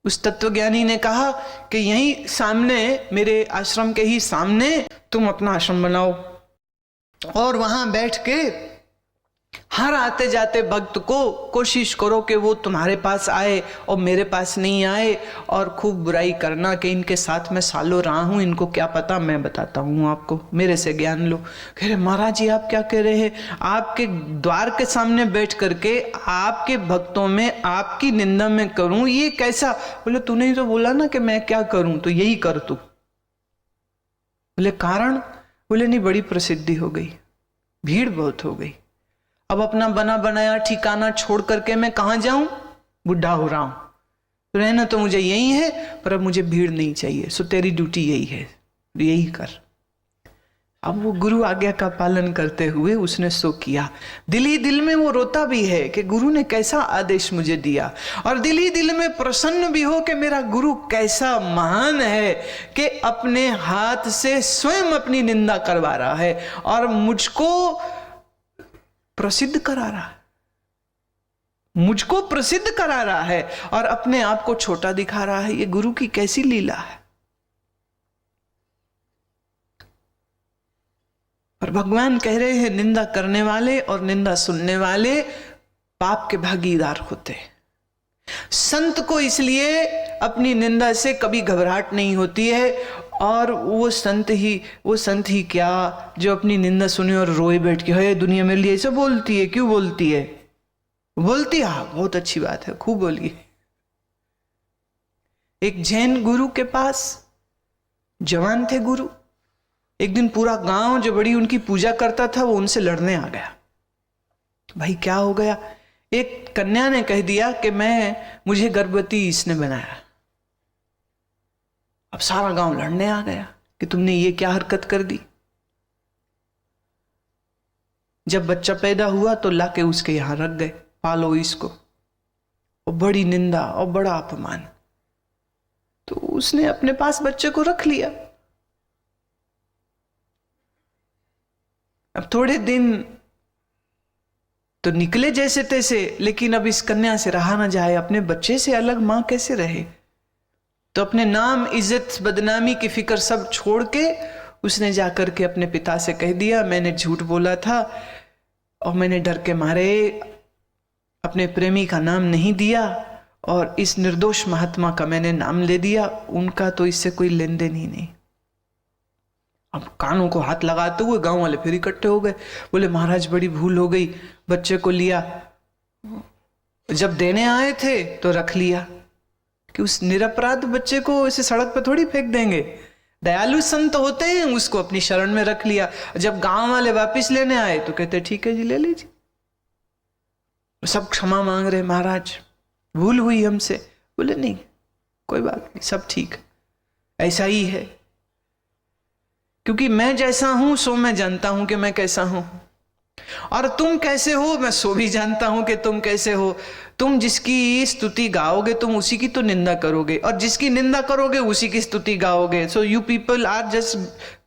उस तत्वज्ञानी ने कहा कि यहीं सामने, मेरे आश्रम के ही सामने तुम अपना आश्रम बनाओ और वहां बैठ के हर आते जाते भक्त को कोशिश करो कि वो तुम्हारे पास आए और मेरे पास नहीं आए, और खूब बुराई करना कि इनके साथ मैं सालों रहा हूं, इनको क्या पता, मैं बताता हूं आपको, मेरे से ज्ञान लो। कह रहे महाराज जी आप क्या कह रहे हैं, आपके द्वार के सामने बैठ करके आपके भक्तों में आपकी निंदा में करूं, ये कैसा? बोले तूने ही तो बोला ना कि मैं क्या करूं, तो यही कर तू। बोले कारण? बोले नहीं, बड़ी प्रसिद्धि हो गई, भीड़ बहुत हो गई, अब अपना बना बनाया ठिकाना छोड़ करके मैं कहां जाऊं, बुढ़ा हो रहा हूं, तो रहना तो मुझे यही है, पर अब मुझे भीड़ नहीं चाहिए, सो तेरी ड्यूटी यही है, यही कर। अब वो गुरु आज्ञा का पालन करते हुए उसने सो किया। दिल ही दिल में वो रोता भी है कि गुरु ने कैसा आदेश मुझे दिया, और दिल ही दिल में प्रसन्न भी हो कि मेरा गुरु कैसा महान है कि अपने हाथ से स्वयं अपनी निंदा करवा रहा है और मुझको प्रसिद्ध करा रहा है, मुझको प्रसिद्ध करा रहा है और अपने आप को छोटा दिखा रहा है। ये गुरु की कैसी लीला है। पर भगवान कह रहे हैं निंदा करने वाले और निंदा सुनने वाले पाप के भागीदार होते हैं। संत को इसलिए अपनी निंदा से कभी घबराहट नहीं होती है, और वो संत ही क्या जो अपनी निंदा सुने और रोए बैठ के, है दुनिया मेरे लिए ऐसे बोलती है, क्यों बोलती है? बोलती है, हाँ बहुत अच्छी बात है, खूब बोलिए। एक जैन गुरु के पास जवान थे गुरु, एक दिन पूरा गांव जो बड़ी उनकी पूजा करता था वो उनसे लड़ने आ गया। भाई क्या हो गया? एक कन्या ने कह दिया कि मुझे गर्भवती इसने बनाया। अब सारा गांव लड़ने आ गया कि तुमने ये क्या हरकत कर दी। जब बच्चा पैदा हुआ तो लाके उसके यहां रख गए, पालो इसको, और बड़ी निंदा और बड़ा अपमान। तो उसने अपने पास बच्चे को रख लिया। अब थोड़े दिन तो निकले जैसे तैसे, लेकिन अब इस कन्या से रहा ना जाए, अपने बच्चे से अलग मां कैसे रहे। तो अपने नाम, इज्जत, बदनामी की फिक्र सब छोड़ के उसने जाकर के अपने पिता से कह दिया मैंने झूठ बोला था और मैंने डर के मारे अपने प्रेमी का नाम नहीं दिया और इस निर्दोष महात्मा का मैंने नाम ले दिया, उनका तो इससे कोई लेन देन ही नहीं। अब कानों को हाथ लगाते हुए गांव वाले फिर इकट्ठे हो गए, बोले महाराज बड़ी भूल हो गई, बच्चे को लिया, जब देने आए थे तो रख लिया, कि उस निरपराध बच्चे को ऐसे सड़क पे थोड़ी फेंक देंगे। दयालु संत होते हैं, उसको अपनी शरण में रख लिया। जब गांव वाले वापस लेने आए तो कहते ठीक है जी ले लीजिए। सब क्षमा मांग रहे, महाराज भूल हुई हमसे। बोले नहीं कोई बात नहीं, सब ठीक, ऐसा ही है, क्योंकि मैं जैसा हूं सो मैं जानता हूं कि मैं कैसा हूं, और तुम कैसे हो मैं सो भी जानता हूं कि तुम कैसे हो। तुम जिसकी स्तुति गाओगे तुम उसी की तो निंदा करोगे, और जिसकी निंदा करोगे उसी की स्तुति गाओगे। So you people are just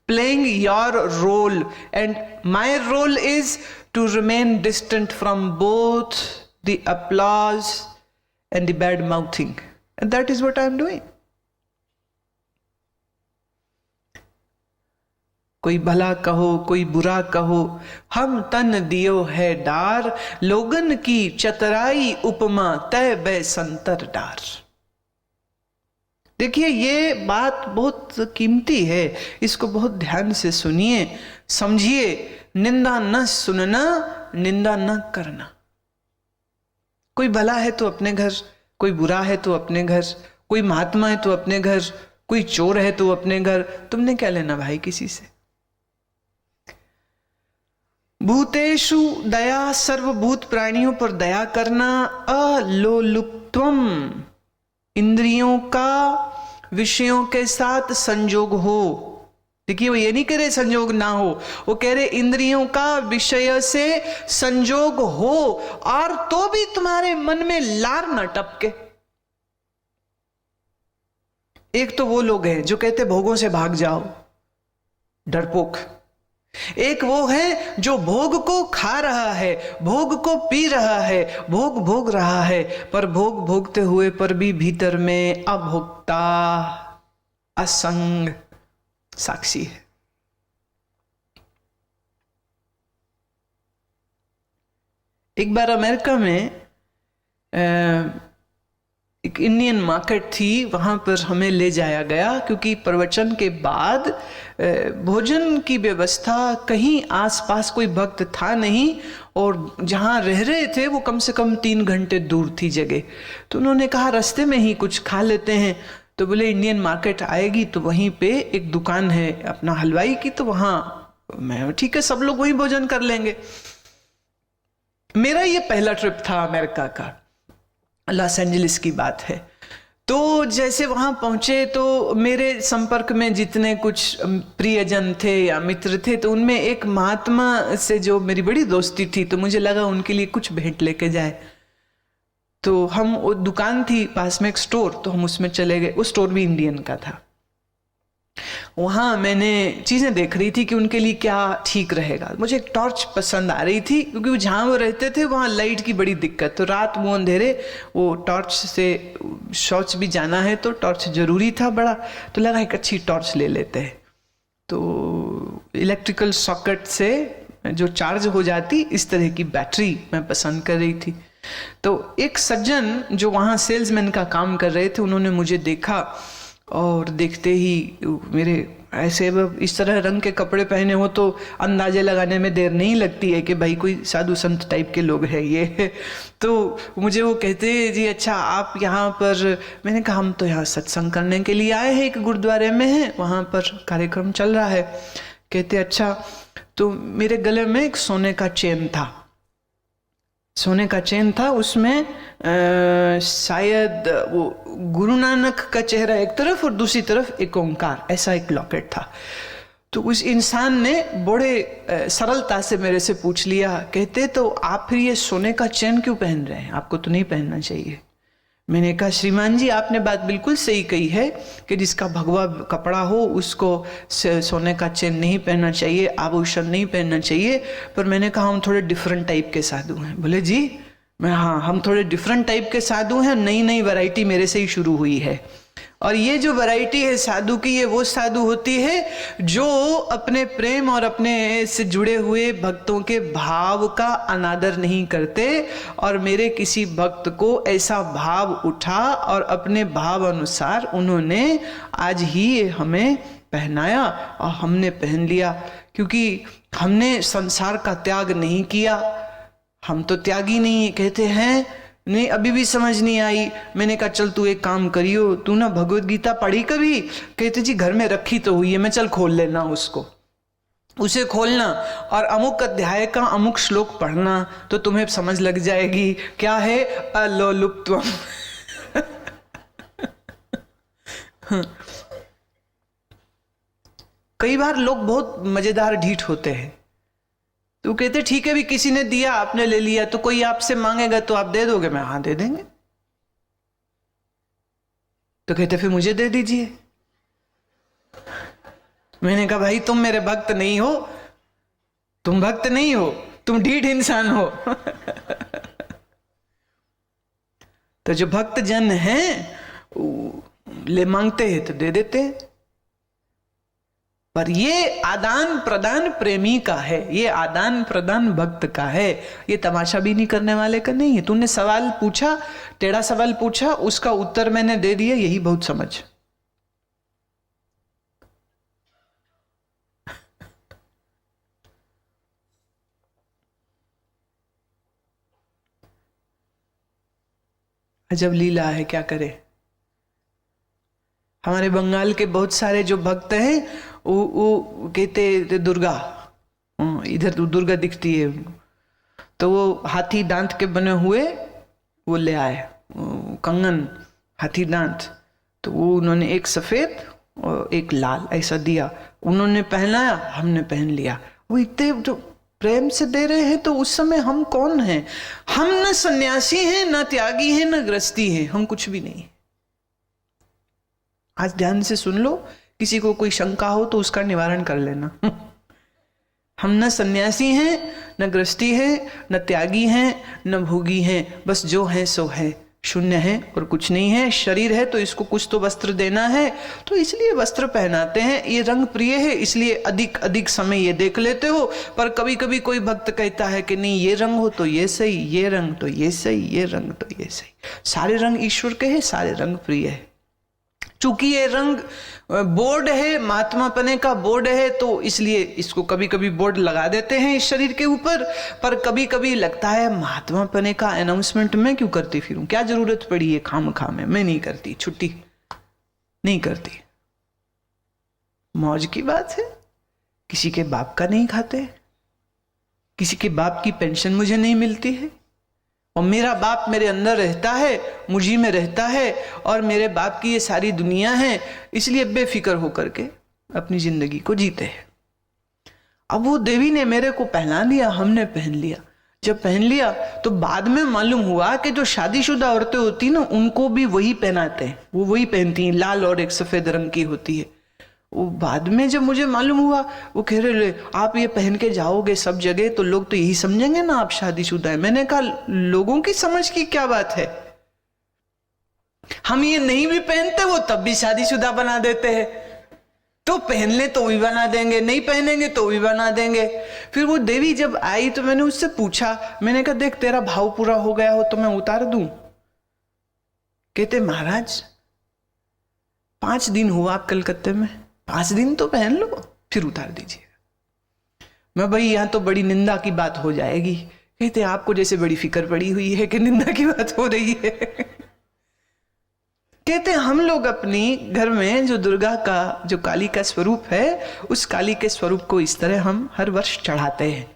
playing your role and my role is to remain distant from both the applause and the bad mouthing, and that is what I am doing. कोई भला कहो कोई बुरा कहो, हम तन दियो है डार, लोगन की चतराई उपमा तय बै संतर डार। देखिए ये बात बहुत कीमती है, इसको बहुत ध्यान से सुनिए, समझिए। निंदा न सुनना, निंदा न करना। कोई भला है तो अपने घर, कोई बुरा है तो अपने घर, कोई महात्मा है तो अपने घर, कोई चोर है तो अपने घर। तुमने क्या लेना भाई किसी से। भूतेषु दया, सर्वभूत प्राणियों पर दया करना। अलोलुप्त्वम, इंद्रियों का विषयों के साथ संयोग हो। देखिए वो ये नहीं कह रहे संयोग ना हो, वो कह रहे इंद्रियों का विषय से संयोग हो, और तो भी तुम्हारे मन में लार न टपके। एक तो वो लोग हैं जो कहते भोगों से भाग जाओ, डरपोक। एक वो है जो भोग को खा रहा है, भोग को पी रहा है, भोग भोग रहा है, पर भोग भोगते हुए पर भी भीतर में अभोक्ता, असंग साक्षी है। एक बार अमेरिका में एक इंडियन मार्केट थी, वहाँ पर हमें ले जाया गया, क्योंकि प्रवचन के बाद भोजन की व्यवस्था कहीं आसपास कोई भक्त था नहीं, और जहाँ रह रहे थे वो कम से कम 3 घंटे दूर थी जगह। तो उन्होंने कहा रास्ते में ही कुछ खा लेते हैं। तो बोले इंडियन मार्केट आएगी तो वहीं पे एक दुकान है अपना हलवाई की, तो वहाँ मैं ठीक है, सब लोग वहीं भोजन कर लेंगे। मेरा ये पहला ट्रिप था अमेरिका का, लॉस एंजलिस की बात है। तो जैसे वहां पहुंचे तो मेरे संपर्क में जितने कुछ प्रियजन थे या मित्र थे, तो उनमें एक महात्मा से जो मेरी बड़ी दोस्ती थी, तो मुझे लगा उनके लिए कुछ भेंट लेके जाए। तो हम, वो दुकान थी पास में एक स्टोर, तो हम उसमें चले गए। वो स्टोर भी इंडियन का था। वहाँ मैंने चीज़ें देख रही थी कि उनके लिए क्या ठीक रहेगा। मुझे एक टॉर्च पसंद आ रही थी, क्योंकि जहाँ वो रहते थे वहाँ लाइट की बड़ी दिक्कत, तो रात वो अंधेरे, वो टॉर्च से शौच भी जाना है तो टॉर्च ज़रूरी था बड़ा। तो लगा एक अच्छी टॉर्च ले लेते हैं। तो इलेक्ट्रिकल सॉकेट से जो चार्ज हो जाती, इस तरह की बैटरी मैं पसंद कर रही थी। तो एक सज्जन जो वहाँ सेल्समैन का काम कर रहे थे, उन्होंने मुझे देखा, और देखते ही मेरे ऐसे इस तरह रंग के कपड़े पहने हो तो अंदाजे लगाने में देर नहीं लगती है कि भाई कोई साधु संत टाइप के लोग हैं ये। तो मुझे वो कहते जी अच्छा आप यहाँ पर, मैंने कहा हम तो यहाँ सत्संग करने के लिए आए हैं, एक गुरुद्वारे में है, वहाँ पर कार्यक्रम चल रहा है। कहते अच्छा। तो मेरे गले में एक सोने का चेन था, सोने का चेन था, उसमें शायद वो गुरु नानक का चेहरा एक तरफ और दूसरी तरफ एक ओंकार, ऐसा एक लॉकेट था। तो उस इंसान ने बड़े सरलता से मेरे से पूछ लिया, कहते तो आप फिर ये सोने का चेन क्यों पहन रहे हैं, आपको तो नहीं पहनना चाहिए। मैंने कहा श्रीमान जी आपने बात बिल्कुल सही कही है कि जिसका भगवा कपड़ा हो उसको सोने का चेन नहीं पहनना चाहिए, आभूषण नहीं पहनना चाहिए। पर मैंने कहा हम थोड़े डिफरेंट टाइप के साधु हैं। बोले जी मैं, हाँ हम थोड़े डिफरेंट टाइप के साधु हैं, नई नई वैरायटी मेरे से ही शुरू हुई है। और ये जो वैरायटी है साधु की, ये वो साधु होती है जो अपने प्रेम और अपने से जुड़े हुए भक्तों के भाव का अनादर नहीं करते। और मेरे किसी भक्त को ऐसा भाव उठा और अपने भाव अनुसार उन्होंने आज ही हमें पहनाया और हमने पहन लिया, क्योंकि हमने संसार का त्याग नहीं किया। हम तो त्यागी नहीं। कहते हैं नहीं अभी भी समझ नहीं आई। मैंने कहा चल तू एक काम करियो, तू ना भगवत गीता पढ़ी कभी? कहते जी घर में रखी तो हुई है। मैं चल खोल लेना उसको, उसे खोलना और अमुक अध्याय का अमुक श्लोक पढ़ना तो तुम्हें समझ लग जाएगी। क्या है? अलोलुप्त्वम। कई बार लोग बहुत मजेदार ढीठ होते हैं। तो कहते ठीक है भी किसी ने दिया आपने ले लिया, तो कोई आपसे मांगेगा तो आप दे दोगे? मैं हाँ दे देंगे। तो कहते फिर मुझे दे दीजिए। मैंने कहा भाई तुम मेरे भक्त नहीं हो, तुम भक्त नहीं हो, तुम ढीठ इंसान हो। तो जो भक्त जन हैं ले मांगते हैं तो दे देते हैं। पर ये आदान प्रदान प्रेमी का है, ये आदान प्रदान भक्त का है, ये तमाशा भी नहीं करने वाले का नहीं है। तूने सवाल पूछा, टेढ़ा सवाल पूछा, उसका उत्तर मैंने दे दिया, यही बहुत समझ। अजब लीला है, क्या करे। हमारे बंगाल के बहुत सारे जो भक्त हैं वो कहते दुर्गा, इधर तो दुर्गा दिखती है, तो वो हाथी दांत के बने हुए वो ले आए कंगन, हाथी दांत। तो वो उन्होंने एक सफेद और एक लाल ऐसा दिया, उन्होंने पहनाया, हमने पहन लिया। वो इतने जो प्रेम से दे रहे हैं, तो उस समय हम कौन हैं? हम न सन्यासी हैं, न त्यागी हैं, न गृहस्थी हैं, हम कुछ भी नहीं। आज ध्यान से सुन लो, किसी को कोई शंका हो तो उसका निवारण कर लेना। हम न सन्यासी हैं, न गृहस्थी है, न त्यागी हैं, न भोगी हैं, बस जो है सो है, शून्य है और कुछ नहीं है। शरीर है तो इसको कुछ तो वस्त्र देना है, तो इसलिए वस्त्र पहनाते हैं। ये रंग प्रिय है इसलिए अधिक अधिक समय ये देख लेते हो। पर कभी कभी कोई भक्त कहता है कि नहीं, ये रंग हो तो ये सही, ये रंग तो ये सही, ये रंग तो ये सही। सारे रंग ईश्वर के हैं, सारे रंग प्रिय है। चूंकि ये रंग बोर्ड है, महात्मा पने का बोर्ड है, तो इसलिए इसको कभी कभी बोर्ड लगा देते हैं इस शरीर के ऊपर। पर कभी कभी लगता है महात्मा पने का अनाउंसमेंट मैं क्यों करती फिरूं, क्या जरूरत पड़ी है खामखा में, मैं नहीं करती, छुट्टी नहीं करती। मौज की बात है, किसी के बाप का नहीं खाते, किसी के बाप की पेंशन मुझे नहीं मिलती है, और मेरा बाप मेरे अंदर रहता है, मुझी में रहता है, और मेरे बाप की ये सारी दुनिया है, इसलिए बेफिक्र होकर के अपनी जिंदगी को जीते हैं। अब वो देवी ने मेरे को पहना दिया, हमने पहन लिया। जब पहन लिया तो बाद में मालूम हुआ कि जो शादीशुदा औरतें होती ना, उनको भी वही पहनाते हैं, वो वही पहनती हैं, लाल और एक सफेद रंग की होती है। वो बाद में जब मुझे मालूम हुआ, वो कह रहे आप ये पहन के जाओगे सब जगह तो लोग तो यही समझेंगे ना आप शादीशुदा है। मैंने कहा लोगों की समझ की क्या बात है, हम ये नहीं भी पहनते वो तब भी शादीशुदा बना देते हैं, तो पहन ले तो भी बना देंगे, नहीं पहनेंगे तो भी बना देंगे। फिर वो देवी जब आई तो मैंने उससे पूछा, मैंने कहा देख तेरा भाव पूरा हो गया हो तो मैं उतार दूं। कहते महाराज 5 दिन हुआ आप कलकत्ते में, 5 दिन तो पहन लो फिर उतार दीजिए। मैं भाई यहां तो बड़ी निंदा की बात हो जाएगी। कहते आपको जैसे बड़ी फिक्र पड़ी हुई है कि निंदा की बात हो रही है। कहते हम लोग अपनी घर में जो दुर्गा का, जो काली का स्वरूप है, उस काली के स्वरूप को इस तरह हम हर वर्ष चढ़ाते हैं।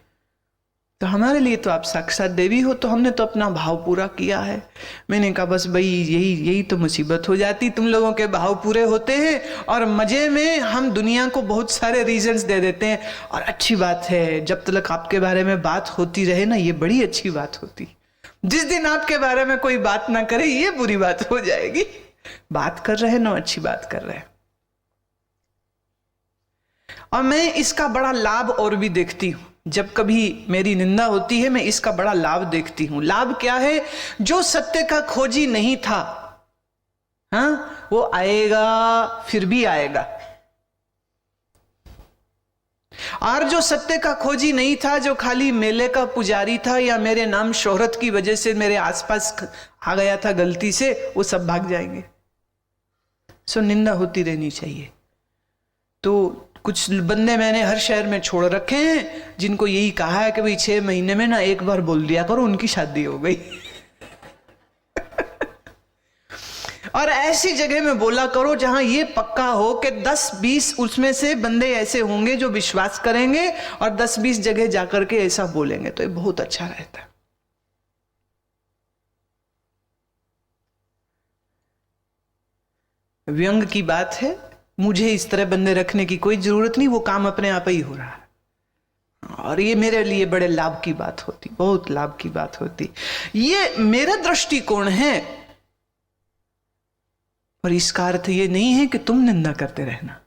तो हमारे लिए तो आप साक्षात देवी हो, तो हमने तो अपना भाव पूरा किया है। मैंने कहा बस भाई यही तो मुसीबत हो जाती, तुम लोगों के भाव पूरे होते हैं और मजे में हम दुनिया को बहुत सारे रीजंस दे देते हैं। और अच्छी बात है, जब तक आपके बारे में बात होती रहे ना, ये बड़ी अच्छी बात होती। जिस दिन आपके बारे में कोई बात ना करे, ये बुरी बात हो जाएगी। बात कर रहे ना, अच्छी बात कर रहे। और मैं इसका बड़ा लाभ और भी देखती हूं, जब कभी मेरी निंदा होती है मैं इसका बड़ा लाभ देखती हूं। लाभ क्या है? जो सत्य का खोजी नहीं था, हाँ, वो आएगा, फिर भी आएगा। और जो सत्य का खोजी नहीं था, जो खाली मेले का पुजारी था या मेरे नाम शोहरत की वजह से मेरे आसपास आ गया था गलती से, वो सब भाग जाएंगे। सो निंदा होती रहनी चाहिए। तो कुछ बंदे मैंने हर शहर में छोड़ रखे हैं, जिनको यही कहा है कि भाई 6 महीने में ना एक बार बोल दिया करो उनकी शादी हो गई। और ऐसी जगह में बोला करो जहां ये पक्का हो कि 10-20 उसमें से बंदे ऐसे होंगे जो विश्वास करेंगे और 10-20 जगह जाकर के ऐसा बोलेंगे, तो ये बहुत अच्छा रहता है। व्यंग की बात है, मुझे इस तरह बंदे रखने की कोई जरूरत नहीं, वो काम अपने आप ही हो रहा है। और ये मेरे लिए बड़े लाभ की बात होती, बहुत लाभ की बात होती। ये मेरा दृष्टिकोण है, पर इसका अर्थ ये नहीं है कि तुम निंदा करते रहना।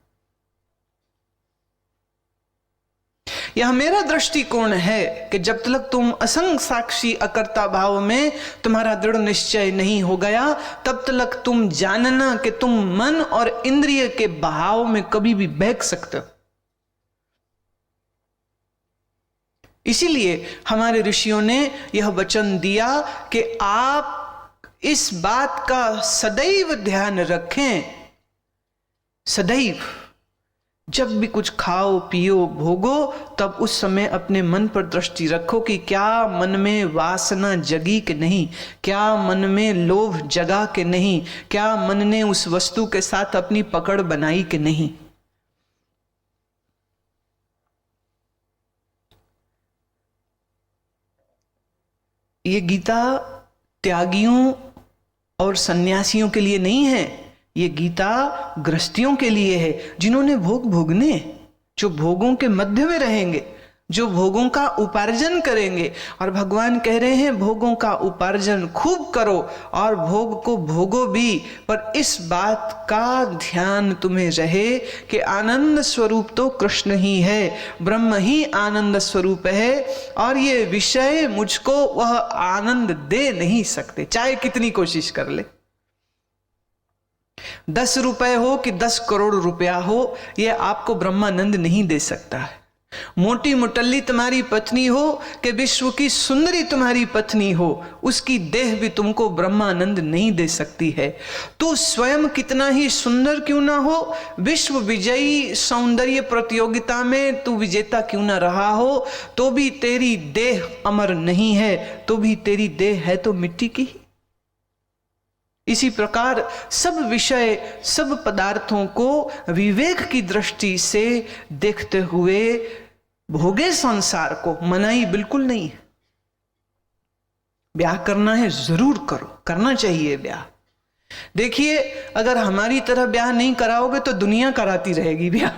यह मेरा दृष्टिकोण है कि जब तक तुम असंग साक्षी अकर्ता भाव में तुम्हारा दृढ़ निश्चय नहीं हो गया, तब तक तुम जानना कि तुम मन और इंद्रिय के बहाव में कभी भी बहक सकते हो। इसीलिए हमारे ऋषियों ने यह वचन दिया कि आप इस बात का सदैव ध्यान रखें, सदैव जब भी कुछ खाओ पियो भोगो, तब उस समय अपने मन पर दृष्टि रखो कि क्या मन में वासना जगी कि नहीं, क्या मन में लोभ जगा कि नहीं, क्या मन ने उस वस्तु के साथ अपनी पकड़ बनाई कि नहीं। ये गीता त्यागियों और सन्यासियों के लिए नहीं है, ये गीता गृहस्थियों के लिए है, जिन्होंने भोग भोगने, जो भोगों के मध्य में रहेंगे, जो भोगों का उपार्जन करेंगे। और भगवान कह रहे हैं भोगों का उपार्जन खूब करो और भोग को भोगो भी, पर इस बात का ध्यान तुम्हें रहे कि आनंद स्वरूप तो कृष्ण ही है, ब्रह्म ही आनंद स्वरूप है, और ये विषय मुझको वह आनंद दे नहीं सकते, चाहे कितनी कोशिश कर ले। 10 रुपए हो कि 10 करोड़ रुपया हो, यह आपको ब्रह्मानंद नहीं दे सकता है। मोटी मुटल्ली तुम्हारी पत्नी हो कि विश्व की सुंदरी तुम्हारी पत्नी हो, उसकी देह भी तुमको ब्रह्मानंद नहीं दे सकती है। तू स्वयं कितना ही सुंदर क्यों ना हो, विश्व विजयी सौंदर्य प्रतियोगिता में तू विजेता क्यों ना रहा हो, तो भी तेरी देह अमर नहीं है, तो भी तेरी देह है तो मिट्टी की। इसी प्रकार सब विषय, सब पदार्थों को विवेक की दृष्टि से देखते हुए भोगे संसार को, मनाही बिल्कुल नहीं है। ब्याह करना है जरूर करो, करना चाहिए ब्याह। देखिए अगर हमारी तरह ब्याह नहीं कराओगे तो दुनिया कराती रहेगी ब्याह,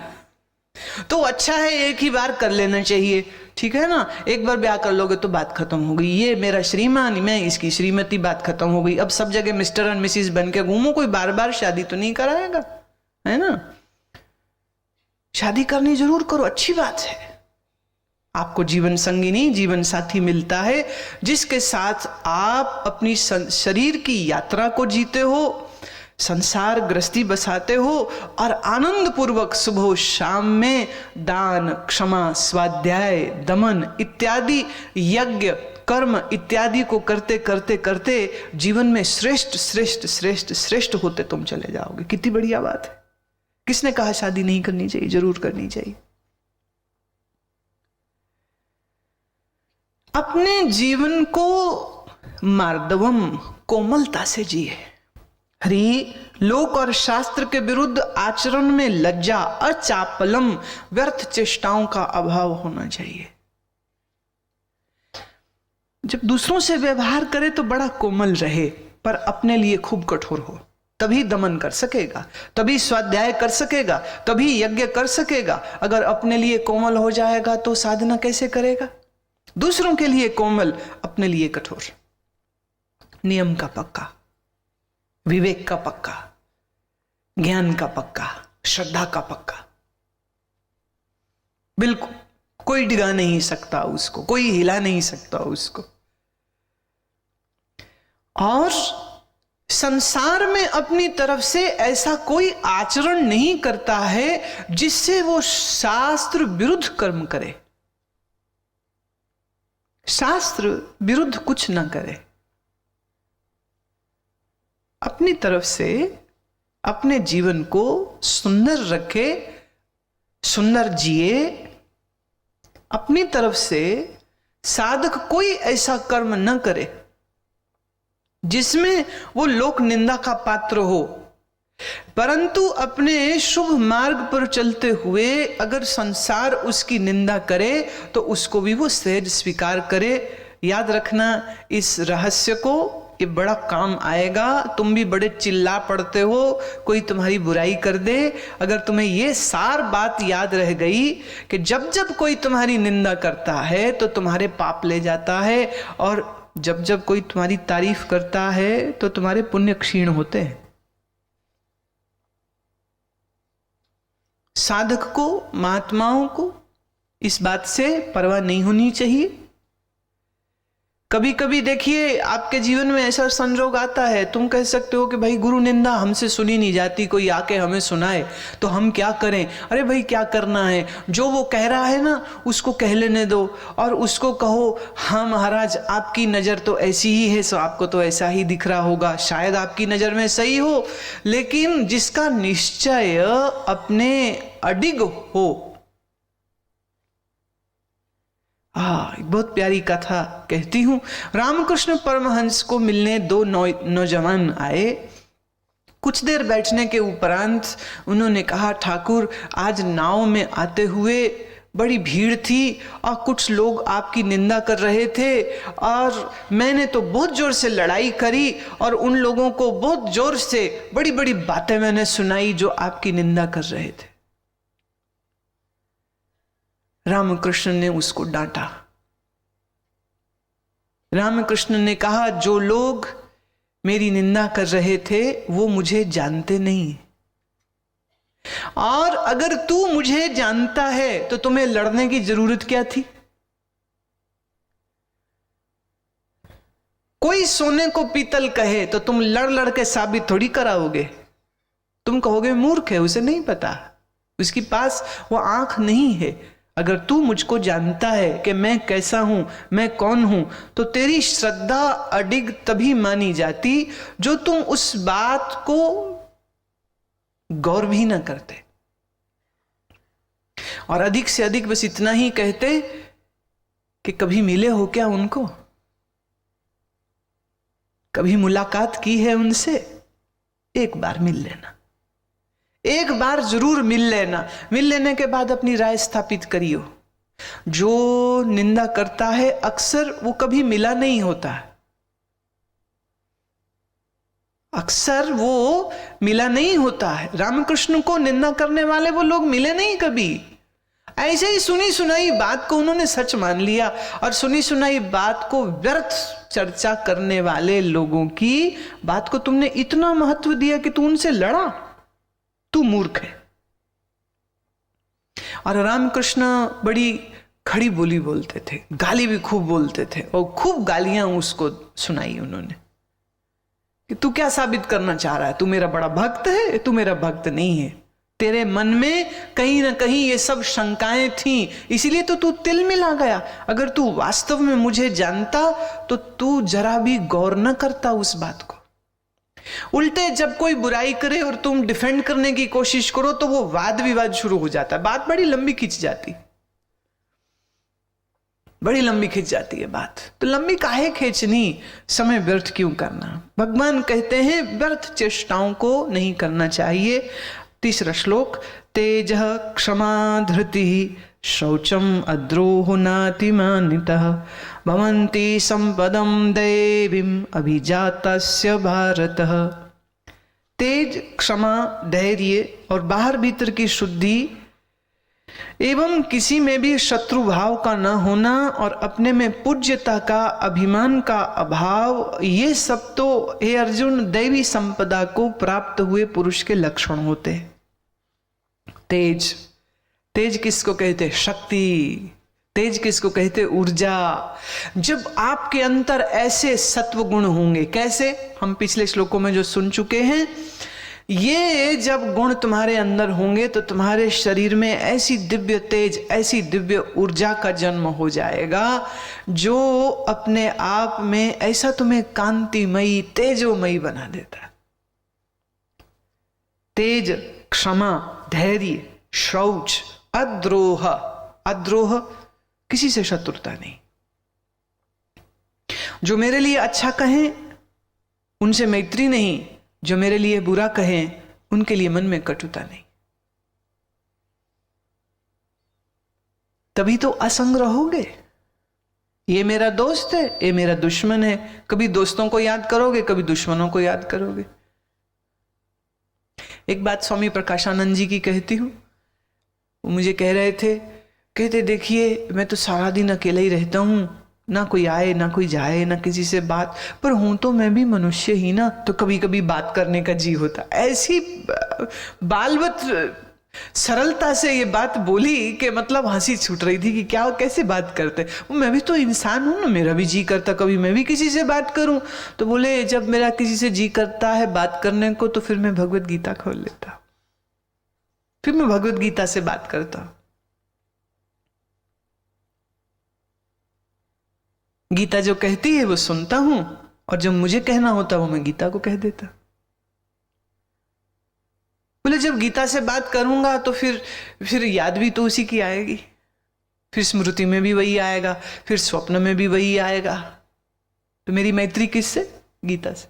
तो अच्छा है एक ही बार कर लेना चाहिए, ठीक है ना। एक बार ब्याह कर लोगे तो बात खत्म हो गई, ये मेरा श्रीमान, मैं इसकी श्रीमती, बात खत्म हो गई। अब सब जगह मिस्टर एंड मिसिस बन के घूमो, कोई बार बार शादी तो नहीं कराएगा, है ना। शादी करनी जरूर करो, अच्छी बात है। आपको जीवन संगिनी, जीवन साथी मिलता है जिसके साथ आप अपनी शरीर की यात्रा को जीते हो, संसार गृहस्थी बसाते हो, और आनंद पूर्वक सुबह शाम में दान, क्षमा, स्वाध्याय, दमन इत्यादि यज्ञ, कर्म इत्यादि को करते करते करते जीवन में श्रेष्ठ श्रेष्ठ श्रेष्ठ श्रेष्ठ होते तुम चले जाओगे। कितनी बढ़िया बात है। किसने कहा शादी नहीं करनी चाहिए? जरूर करनी चाहिए। अपने जीवन को मार्दवम, कोमलता से जिए। हरि, लोक और शास्त्र के विरुद्ध आचरण में लज्जा, अचापलम, व्यर्थ चेष्टाओं का अभाव होना चाहिए। जब दूसरों से व्यवहार करे तो बड़ा कोमल रहे, पर अपने लिए खूब कठोर हो, तभी दमन कर सकेगा, तभी स्वाध्याय कर सकेगा, तभी यज्ञ कर सकेगा। अगर अपने लिए कोमल हो जाएगा तो साधना कैसे करेगा? दूसरों के लिए कोमल, अपने लिए कठोर। नियम का पक्का, विवेक का पक्का, ज्ञान का पक्का, श्रद्धा का पक्का, बिल्कुल कोई डिगा नहीं सकता उसको, कोई हिला नहीं सकता उसको। और संसार में अपनी तरफ से ऐसा कोई आचरण नहीं करता है जिससे वो शास्त्र विरुद्ध कर्म करे, शास्त्र विरुद्ध कुछ ना करे। अपनी तरफ से अपने जीवन को सुंदर रखे, सुंदर जिए। अपनी तरफ से साधक कोई ऐसा कर्म न करे जिसमें वो लोक निंदा का पात्र हो, परंतु अपने शुभ मार्ग पर चलते हुए अगर संसार उसकी निंदा करे तो उसको भी वो सहज स्वीकार करे। याद रखना इस रहस्य को, ये बड़ा काम आएगा। तुम भी बड़े चिल्ला पड़ते हो, कोई तुम्हारी बुराई कर दे, अगर तुम्हें ये सार बात याद रह गई कि जब जब कोई तुम्हारी निंदा करता है तो तुम्हारे पाप ले जाता है, और जब जब कोई तुम्हारी तारीफ करता है तो तुम्हारे पुण्य क्षीण होते हैं। साधक को, महात्माओं को इस बात से परवाह नहीं होनी चाहिए। कभी कभी देखिए आपके जीवन में ऐसा संजोग आता है, तुम कह सकते हो कि भाई गुरु निंदा हमसे सुनी नहीं जाती, कोई आके हमें सुनाए तो हम क्या करें। अरे भाई क्या करना है, जो वो कह रहा है ना उसको कह लेने दो, और उसको कहो हाँ महाराज आपकी नज़र तो ऐसी ही है, सो आपको तो ऐसा ही दिख रहा होगा, शायद आपकी नज़र में सही हो। लेकिन जिसका निश्चय अपने अडिग हो, बहुत प्यारी कथा कहती हूं। रामकृष्ण परमहंस को मिलने 2 नौजवान आए। कुछ देर बैठने के उपरांत उन्होंने कहा, ठाकुर आज नाव में आते हुए बड़ी भीड़ थी और कुछ लोग आपकी निंदा कर रहे थे, और मैंने तो बहुत जोर से लड़ाई करी और उन लोगों को बहुत जोर से बड़ी बड़ी बातें मैंने सुनाई जो आपकी निंदा कर रहे थे। रामकृष्ण ने उसको डांटा। रामकृष्ण ने कहा, जो लोग मेरी निंदा कर रहे थे वो मुझे जानते नहीं, और अगर तू मुझे जानता है तो तुम्हें लड़ने की जरूरत क्या थी? कोई सोने को पीतल कहे तो तुम लड़ लड़ के साबित थोड़ी कराओगे। तुम कहोगे मूर्ख है, उसे नहीं पता, उसके पास वो आंख नहीं है। अगर तू मुझको जानता है कि मैं कैसा हूं, मैं कौन हूं, तो तेरी श्रद्धा अडिग तभी मानी जाती जो तुम उस बात को गौर भी ना करते, और अधिक से अधिक बस इतना ही कहते कि कभी मिले हो क्या उनको, कभी मुलाकात की है उनसे, एक बार मिल लेना, एक बार जरूर मिल लेना। मिल लेने के बाद अपनी राय स्थापित करियो। जो निंदा करता है अक्सर वो कभी मिला नहीं होता, अक्सर वो मिला नहीं होता है। रामकृष्ण को निंदा करने वाले वो लोग मिले नहीं कभी। ऐसे ही सुनी सुनाई बात को उन्होंने सच मान लिया, और सुनी सुनाई बात को व्यर्थ चर्चा करने वाले लोगों की बात को तुमने इतना महत्व दिया कि तू उनसे लड़ा, तू मूर्ख है। और रामकृष्ण बड़ी खड़ी बोली बोलते थे, गाली भी खूब बोलते थे, और खूब गालियां उसको सुनाई उन्होंने कि तू क्या साबित करना चाह रहा है, तू मेरा बड़ा भक्त है, तू मेरा भक्त नहीं है। तेरे मन में कहीं ना कहीं ये सब शंकाएं थी, इसीलिए तो तू तिल मिला गया। अगर तू वास्तव में मुझे जानता तो तू जरा भी गौर न करता उस बात को। उल्टे जब कोई बुराई करे और तुम डिफेंड करने की कोशिश करो तो वो वाद विवाद शुरू हो जाता है, बात बड़ी लंबी खिंच जाती, बड़ी लंबी खिंच जाती है बात। तो लंबी काहे खींचनी, समय व्यर्थ क्यों करना। भगवान कहते हैं व्यर्थ चेष्टाओं को नहीं करना चाहिए। तीसरा श्लोक, तेजः क्षमा धृतिः शौचम अद्रोह नातिमानितः भवन्ति संपदं दैवीं अभिजातस्य भारतः। तेज, क्षमा, धैर्य और बाहर भीतर की शुद्धि एवं किसी में भी शत्रु भाव का न होना और अपने में पूज्यता का, अभिमान का अभाव, ये सब तो हे अर्जुन दैवी संपदा को प्राप्त हुए पुरुष के लक्षण होते हैं। तेज, तेज किसको कहते? शक्ति। तेज किसको कहते? ऊर्जा। जब आपके अंदर ऐसे सत्व गुण होंगे, कैसे? हम पिछले श्लोकों में जो सुन चुके हैं, ये जब गुण तुम्हारे अंदर होंगे तो तुम्हारे शरीर में ऐसी दिव्य तेज, ऐसी दिव्य ऊर्जा का जन्म हो जाएगा जो अपने आप में ऐसा तुम्हें कांतिमयी, तेजोमयी बना देता है। तेज, क्षमा, धैर्य, शौच, अद्रोह। अद्रोह किसी से शत्रुता नहीं। जो मेरे लिए अच्छा कहें उनसे मैत्री नहीं, जो मेरे लिए बुरा कहें उनके लिए मन में कटुता नहीं। तभी तो असंग रहोगे। ये मेरा दोस्त है, ये मेरा दुश्मन है। कभी दोस्तों को याद करोगे, कभी दुश्मनों को याद करोगे। एक बात स्वामी प्रकाशानंद जी की कहती हूं। वो मुझे कह रहे थे, कहते देखिए मैं तो सारा दिन अकेला ही रहता हूं, ना कोई आए ना कोई जाए, ना किसी से बात, पर हूं तो मैं भी मनुष्य ही ना, तो कभी कभी बात करने का जी होता। ऐसी बालवत सरलता से ये बात बोली कि मतलब हंसी छूट रही थी कि क्या, कैसे बात करते। मैं भी तो इंसान हूं ना, मेरा भी जी करता कभी मैं भी किसी से बात करूं। तो बोले जब मेरा किसी से जी करता है बात करने को तो फिर मैं भगवत गीता खोल लेता, फिर मैं भगवत गीता से बात करता हूं। गीता जो कहती है वो सुनता हूं, और जब मुझे कहना होता वो मैं गीता को कह देता। बोले जब गीता से बात करूंगा तो फिर याद भी तो उसी की आएगी, फिर स्मृति में भी वही आएगा, फिर स्वप्न में भी वही आएगा। तो मेरी मैत्री किससे? गीता से।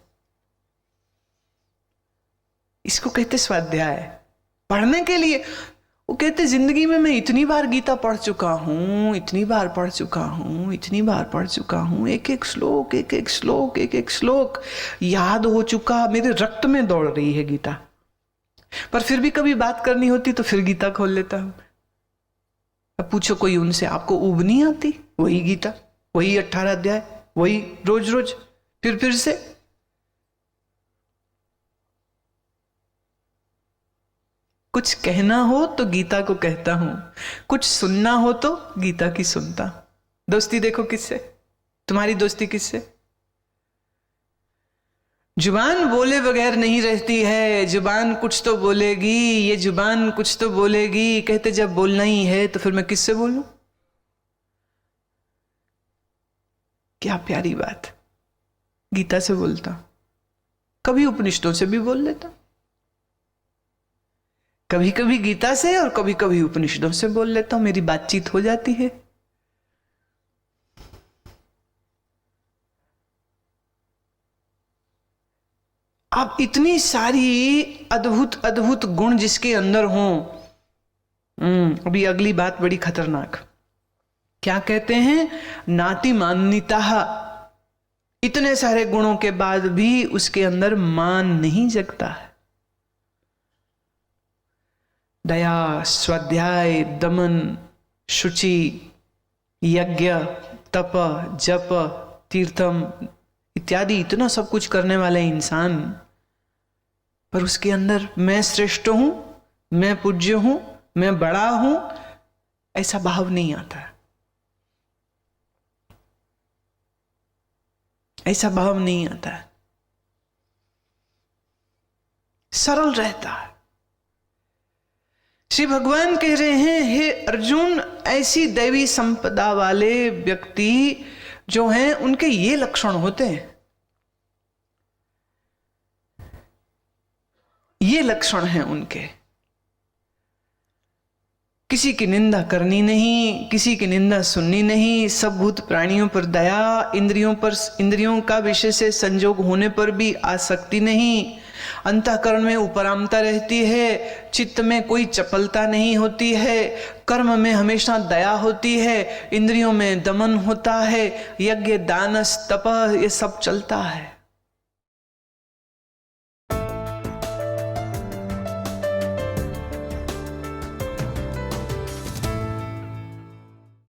इसको कहते स्वाध्याय, पढ़ने के लिए। वो कहते जिंदगी में मैं इतनी बार गीता पढ़ चुका हूं, इतनी बार पढ़ चुका हूं, इतनी बार पढ़ चुका हूं, एक एक श्लोक, एक एक श्लोक, एक एक श्लोक याद हो चुका, मेरे रक्त में दौड़ रही है गीता। पर फिर भी कभी बात करनी होती तो फिर गीता खोल लेता हूं। अब पूछो कोई उनसे, आपको ऊब नहीं आती? वही गीता, वही 18 अध्याय, वही रोज रोज फिर से। कुछ कहना हो तो गीता को कहता हूं, कुछ सुनना हो तो गीता की सुनता। दोस्ती देखो किससे, तुम्हारी दोस्ती किससे? जुबान बोले बगैर नहीं रहती है, जुबान कुछ तो बोलेगी, ये जुबान कुछ तो बोलेगी। कहते जब बोलना ही है तो फिर मैं किससे बोलूं? क्या प्यारी बात। गीता से बोलता, कभी उपनिषदों से भी बोल लेता, कभी कभी गीता से और कभी कभी उपनिषदों से बोल लेता हूं, मेरी बातचीत हो जाती है। आप इतनी सारी अद्भुत अद्भुत गुण जिसके अंदर हों। अभी अगली बात बड़ी खतरनाक। क्या कहते हैं? नाति मान्यता। इतने सारे गुणों के बाद भी उसके अंदर मान नहीं जगता है। दया, स्वाध्याय, दमन, शुचि, यज्ञ, तप, जप, तीर्थम इत्यादि इतना सब कुछ करने वाले इंसान, पर उसके अंदर मैं श्रेष्ठ हूं, मैं पूज्य हूं, मैं बड़ा हूं, ऐसा भाव नहीं आता है। ऐसा भाव नहीं आता है। सरल रहता है। श्री भगवान कह रहे हैं, हे अर्जुन, ऐसी दैवी संपदा वाले व्यक्ति जो हैं उनके ये लक्षण होते हैं, ये लक्षण हैं उनके। किसी की निंदा करनी नहीं, किसी की निंदा सुननी नहीं, सब भूत प्राणियों पर दया, इंद्रियों का विषय से संजोग होने पर भी आसक्ति नहीं, अंतःकरण में उपरामता रहती है, चित्त में कोई चपलता नहीं होती है, कर्म में हमेशा दया होती है, इंद्रियों में दमन होता है, यज्ञ, दान, तप ये सब चलता है।